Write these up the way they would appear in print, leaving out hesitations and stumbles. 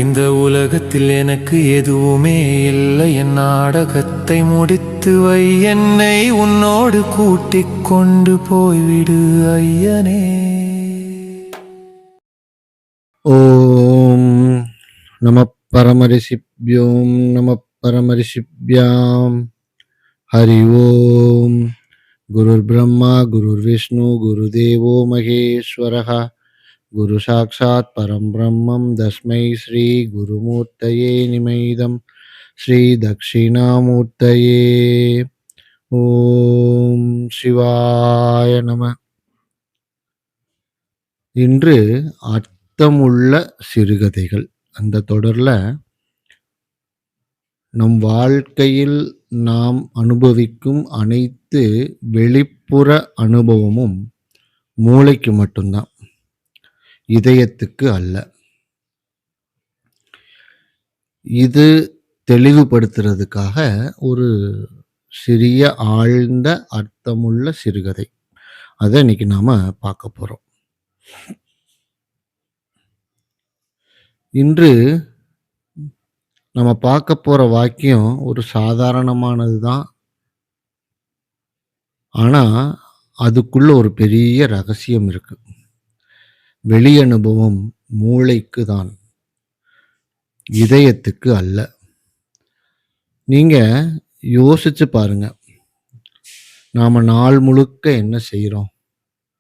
இந்த உலகத்தில் எனக்கு எதுவுமே இல்லை, என் நாடகத்தை முடித்து வை, என்னை உன்னோடு கூட்டிக் கொண்டு போய்விடு ஐயனே. ஓம் நம பரமரிஷிப்யோம் நம பரமரிஷிப்யாம். ஹரி ஓம். குருர் பிரம்மா குருர் விஷ்ணு குருதேவோ மகேஸ்வரः. குரு சாட்சாத் பரம் பிரம்மம் தஸ்மை ஸ்ரீ குருமூர்த்தயே நிமைதம் ஸ்ரீ தக்ஷிணாமூர்த்தயே. ஓம் சிவாய நம. இன்று அர்த்தமுள்ள சிறுகதைகள் அந்த தொடரில் நம் வாழ்க்கையில் நாம் அனுபவிக்கும் அனைத்து வெளிப்புற அனுபவமும் மூளைக்கு மட்டும்தான், இதயத்துக்கு அல்ல. இது தெளிவுபடுத்துறதுக்காக ஒரு சிறிய ஆழ்ந்த அர்த்தமுள்ள சிறுகதை, அதை இன்னைக்கு நாம பார்க்க போறோம். இன்று நம்ம பார்க்க போற வாக்கியம் ஒரு சாதாரணமானது தான், ஆனா அதுக்குள்ள ஒரு பெரிய ரகசியம் இருக்கு. வெளி அனுபவம் மூளைக்கு தான், இதயத்துக்கு அல்ல. நீங்க யோசிச்சு பாருங்க, நாம நாள் முழுக்க என்ன செய்யறோம்?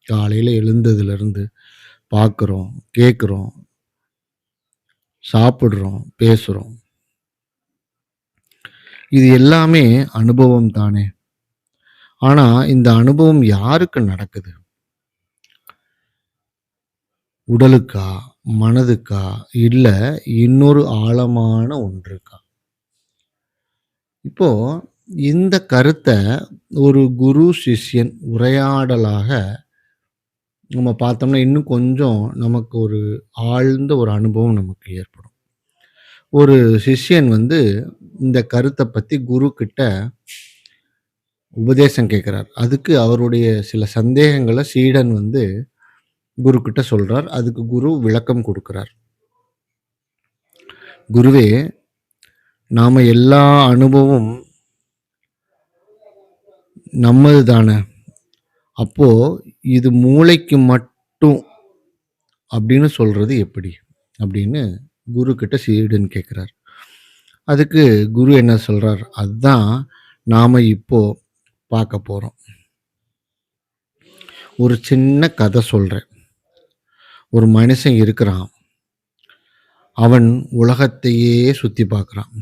காலையில எழுந்ததுல இருந்து பார்க்குறோம், கேட்குறோம், சாப்பிடுறோம், பேசுறோம். இது எல்லாமே அனுபவம் தானே. ஆனா இந்த அனுபவம் யாருக்கு நடக்குது? உடலுக்கா, மனதுக்கா, இல்ல இன்னொரு ஆழமான ஒன்றுக்கா? இப்போ இந்த கருத்தை ஒரு குரு சிஷ்யன் உரையாடலாக நம்ம பார்த்தோம்னா இன்னும் கொஞ்சம் நமக்கு ஒரு ஆழ்ந்த ஒரு அனுபவம் நமக்கு ஏற்படும். ஒரு சிஷ்யன் இந்த கருத்தை பத்தி குரு கிட்ட உபதேசம் கேட்கிறார். அதுக்கு அவருடைய சில சந்தேகங்களை சீடன் குரு கிட்ட சொல்றார். அதுக்கு குரு விளக்கம் கொடுக்கிறார். குருவே, நாம எல்லா அனுபவம் நம்மது தானே, அப்போ இது மூளைக்கு மட்டும் அப்படின்னு சொல்றது எப்படி அப்படின்னு குரு கிட்ட சீடன் கேட்கிறார். அதுக்கு குரு என்ன சொல்றார்? அதுதான் நாம இப்போ பார்க்க போறோம். ஒரு சின்ன கதை சொல்றேன். ஒரு மனுஷன் இருக்கிறான். அவன் உலகத்தையே சுத்தி பார்க்குறான்.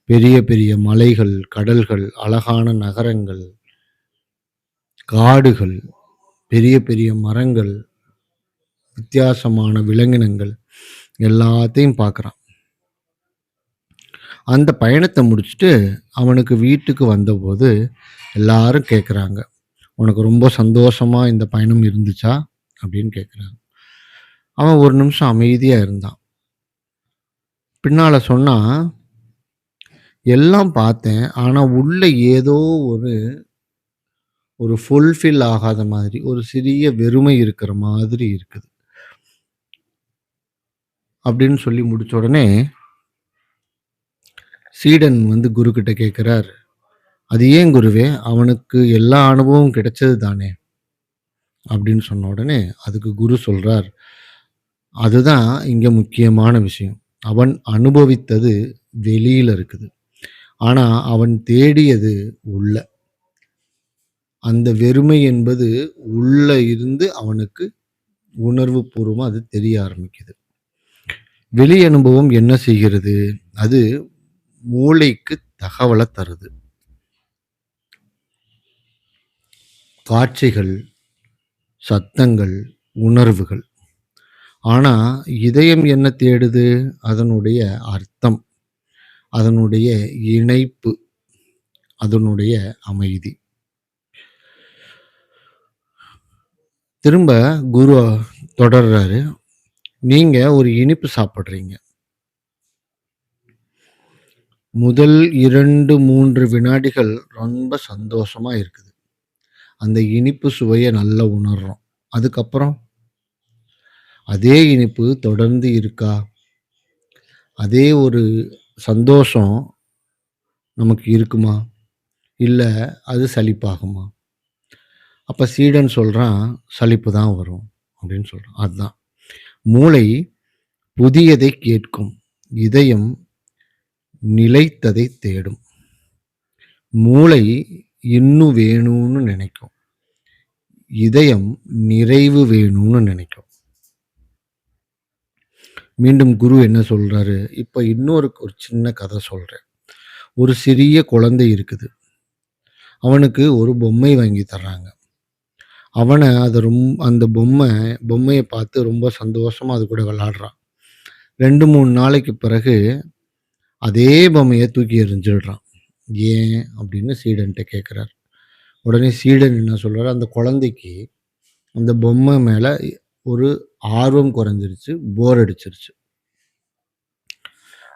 பெரிய பெரிய மலைகள், கடல்கள், அழகான நகரங்கள், காடுகள், பெரிய பெரிய மரங்கள், வித்தியாசமான விலங்கினங்கள் எல்லாத்தையும் பார்க்குறான். அந்த பயணத்தை முடிச்சுட்டு அவனுக்கு வீட்டுக்கு வந்தபோது எல்லாரும் கேட்குறாங்க, உனக்கு ரொம்ப சந்தோஷமா இந்த பயணம் இருந்துச்சா அப்படின்னு கேட்குறாங்க. அவன் ஒரு நிமிஷம் அமைதியா இருந்தான். பின்னால சொன்னா, எல்லாம் பார்த்தேன், ஆனா உள்ள ஏதோ ஒரு ஃபுல்ஃபில் ஆகாத மாதிரி, ஒரு சிறிய வெறுமை இருக்கிற மாதிரி இருக்குது அப்படின்னு சொல்லி முடிச்ச உடனே சீடன் குரு கிட்ட கேட்கிறார், அது ஏன் குருவே? அவனுக்கு எல்லா அனுபவமும் கிடைச்சது தானே அப்படின்னு சொன்ன உடனே அதுக்கு குரு சொல்றார், அதுதான் இங்க முக்கியமான விஷயம். அவன் அனுபவித்தது வெளியில இருக்குது, ஆனா அவன் தேடியது உள்ள. அந்த வெறுமை என்பது உள்ள இருந்து அவனுக்கு உணர்வு பூர்வமா அது தெரிய ஆரம்பிக்குது. வெளி அனுபவம் என்ன செய்கிறது? அது மூளைக்கு தகவலை தருது. காட்சிகள், சத்தங்கள், உணர்வுகள். ஆனா இதயம் என்ன தேடுது? அதனுடைய அர்த்தம், அதனுடைய இணைப்பு, அதனுடைய அமைதி. திரும்ப குரு தொடர்றாரு, நீங்க ஒரு இனிப்பு சாப்பிடுறீங்க. முதல் 2-3 வினாடிகள் ரொம்ப சந்தோஷமா இருக்குது. அந்த இனிப்பு சுவையை நல்லா உணர்றோம். அதுக்கப்புறம் அதே இனிப்பு தொடர்ந்து இருக்கா? அதே ஒரு சந்தோஷம் நமக்கு இருக்குமா? இல்ல அது சலிப்பாகுமா? அப்ப சீடன் சொல்றான், "சலிப்பு தான் வரும்" அப்படின்னு சொல்றான். அதான். மூளை புதியதை கேட்கும். இதயம் நிலைத்ததை தேடும். மூளை இன்னும் வேணும்னு நினைக்கும். இதயம் நிறைவு வேணும்னு நினைக்கும். மீண்டும் குரு என்ன சொல்றாரு? இப்ப இன்னொரு ஒரு சின்ன கதை சொல்றேன். ஒரு சிறிய குழந்தை இருக்குது. அவனுக்கு ஒரு பொம்மை வாங்கி தர்றாங்க. அவன அத அந்த பொம்மைய பார்த்து ரொம்ப சந்தோஷமா அது கூட விளையாடுறான். 2, 3 நாளைக்கு பிறகு அதே பொம்மைய தூக்கி எறிஞ்சிடுறான். ஏன்? அப்படின்னு சீடன்ட்ட கேட்கிறார். உடனே சீடன் என்ன சொல்றாரு, அந்த குழந்தைக்கு அந்த பொம்மை மேல ஒரு ஆர்வம் குறைஞ்சிருச்சு. போர் அடிச்சிருச்சு.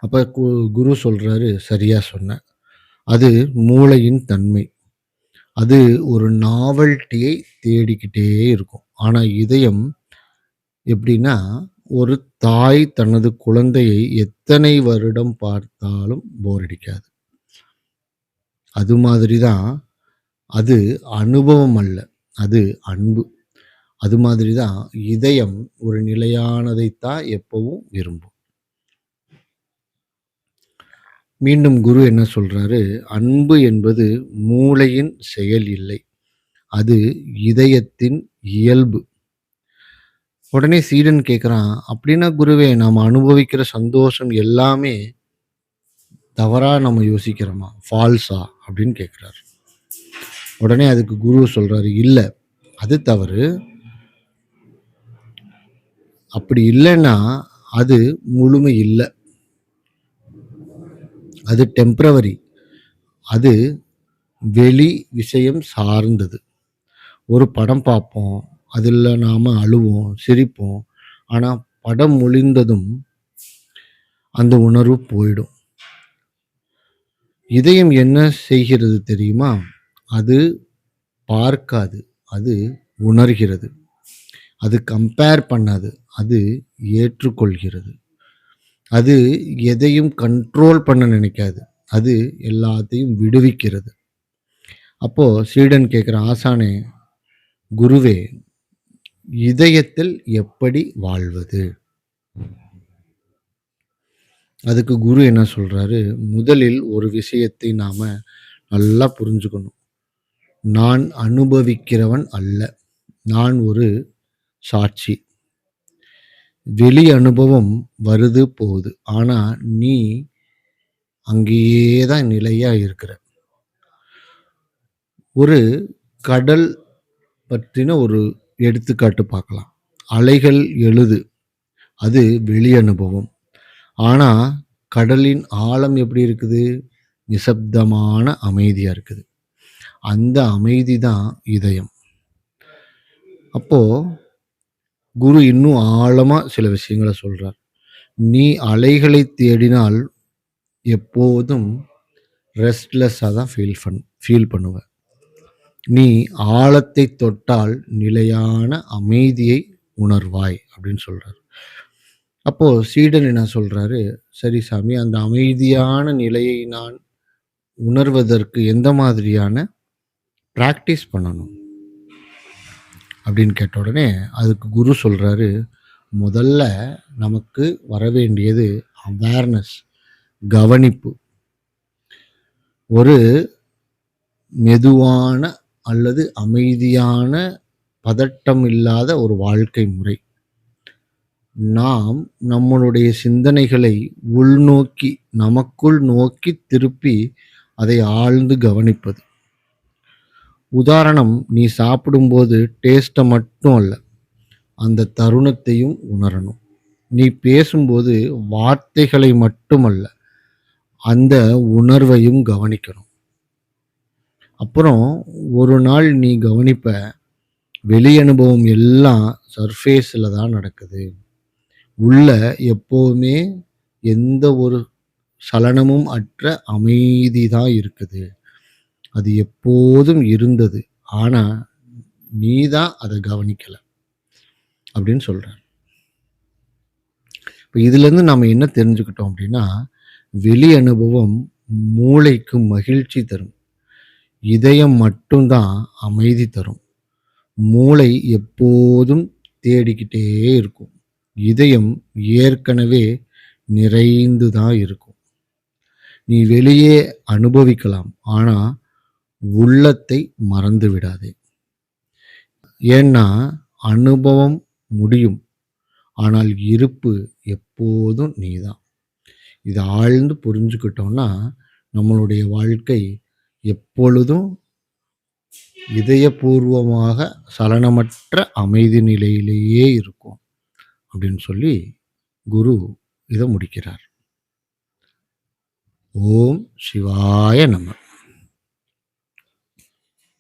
அப்ப குரு சொல்றாரு, "சரியா சொன்ன. அது மூளையின் தன்மை. அது ஒரு நாவல்ட்டியை தேடிக்கிட்டே இருக்கும். ஆனா இதயம் எப்படின்னா, ஒரு தாய் தனது குழந்தையை எத்தனை வருடம் பார்த்தாலும் போர் அடிக்காது. அது மாதிரி தான் அது அனுபவம் அல்ல. அது அன்பு. அது மாதிரி தான் இதயம் ஒரு நிலையானதைத்தான் எப்பவும் விரும்பும்." மீண்டும் குரு என்ன சொல்றாரு, "அன்பு என்பது மூளையின் செயல் இல்லை. அது இதயத்தின் இயல்பு." உடனே சீடன் கேட்குறான், "அப்படின்னா குருவே நாம அனுபவிக்கிற சந்தோஷம் எல்லாமே தவறா நம்ம யோசிக்கிறோமா? ஃபால்ஸா?" அப்படின்னு கேட்குறாரு. உடனே அதுக்கு குரு சொல்றாரு, "இல்ல, அது தவறு. அப்படி இல்லைன்னா அது முழுமை இல்ல. அது டெம்பரவரி. அது வெளி விஷயம் சார்ந்தது. ஒரு படம் பார்ப்போம். அதில நாம அழுவோம், சிரிப்போம். ஆனா படம் முடிந்ததும் அந்த உணர்வு போயிடும். இதயம் என்ன செய்கிறது தெரியுமா? அது பார்க்காது. அது உணர்கிறது. அது கம்பேர் பண்ணாது. அது ஏற்றுக்கொள்கிறது. அது எதையும் கண்ட்ரோல் பண்ண நினைக்காது. அது எல்லாத்தையும் விடுவிக்கிறது." அப்போ சீடன் கேட்குறான், "ஆசானே, குருவே, இதயத்தில் எப்படி வாழ்வது?" அதுக்கு குரு என்ன சொல்றாரு, "முதலில் ஒரு விஷயத்தை நாம நல்லா புரிஞ்சுக்கணும். நான் அனுபவிக்கிறவன் அல்ல. நான் ஒரு சாட்சி. வெளி அனுபவம் வருது, போகுது. ஆனா நீ அங்கேயே தான் நிலையா இருக்கிற." ஒரு கடல் பற்றின ஒரு எடுத்துக்காட்டு பார்க்கலாம். அலைகள் எழுது. அது வெளி அனுபவம். ஆனா கடலின் ஆழம் எப்படி இருக்குது? நிசப்தமான அமைதியா இருக்குது. அந்த அமைதி தான் இதயம். அப்போ குரு இன்னும் ஆழமா சில விஷயங்கள சொல்றார். "நீ அலைகளை தேடினால் எப்போதும் ரெஸ்ட்லெஸ்ஸா தான் ஃபீல் பண்ணுவ. நீ ஆழத்தை தொட்டால் நிலையான அமைதியை உணர்வாய்" அப்படின்னு சொல்றாரு. அப்போ சீடன் என்ன சொல்றாரு, "சரி சாமி, அந்த அமைதியான நிலையை நான் உணர்வதற்கு எந்த மாதிரியான பிராக்டிஸ் பண்ணணும்?" அப்படின்னு கேட்ட உடனே அதுக்கு குரு சொல்றாரு, "முதல்ல நமக்கு வரவேண்டியது அவேர்னஸ், கவனிப்பு. ஒரு மெதுவான அல்லது அமைதியான, பதட்டம் இல்லாத ஒரு வாழ்க்கை முறை. நாம் நம்மளுடைய சிந்தனைகளை உள்நோக்கி, நமக்குள் நோக்கி திருப்பி அதை ஆழ்ந்து கவனிப்பது. உதாரணம், நீ சாப்பிடும்போது டேஸ்ட்டை மட்டும் அல்ல, அந்த தருணத்தையும் உணரணும். நீ பேசும்போது வார்த்தைகளை மட்டுமல்ல, அந்த உணர்வையும் கவனிக்கணும். அப்புறம் ஒரு நாள் நீ கவனிப்ப, வெளி அனுபவம் எல்லாம் சர்ஃபேஸ்ல தான் நடக்குது. உள்ள எப்பவுமே எந்த ஒரு சலனமும் அற்ற அமைதி தான் இருக்குது. அது எப்போதும் இருந்தது. ஆனா நீ தான் அத கவனிக்கல." அப்படின்னு சொல்றார். இப்போ இதுலேருந்து நம்ம என்ன தெரிஞ்சுக்கிட்டோம் அப்படின்னா, வெளி அனுபவம் மூளைக்கு மகிழ்ச்சி தரும். இதயம் மட்டும் தான் அமைதி தரும். மூளை எப்போதும் தேடிக்கிட்டே இருக்கும். இதயம் ஏற்கனவே நிறைந்து தான் இருக்கும். நீ வெளியே அனுபவிக்கலாம், ஆனா உள்ளத்தை மறந்து விடாதே. ஏன்னா அனுபவம் முடியும், ஆனால் இருப்பு எப்போதும் நீதான். இதை ஆழ்ந்து புரிஞ்சுக்கிட்டோம்னா நம்மளுடைய வாழ்க்கை எப்பொழுதும் இதயபூர்வமாக சலனமற்ற அமைதி நிலையிலேயே இருக்கும் அப்படின்னு சொல்லி குரு இதை முடிக்கிறார். ஓம் சிவாய நம.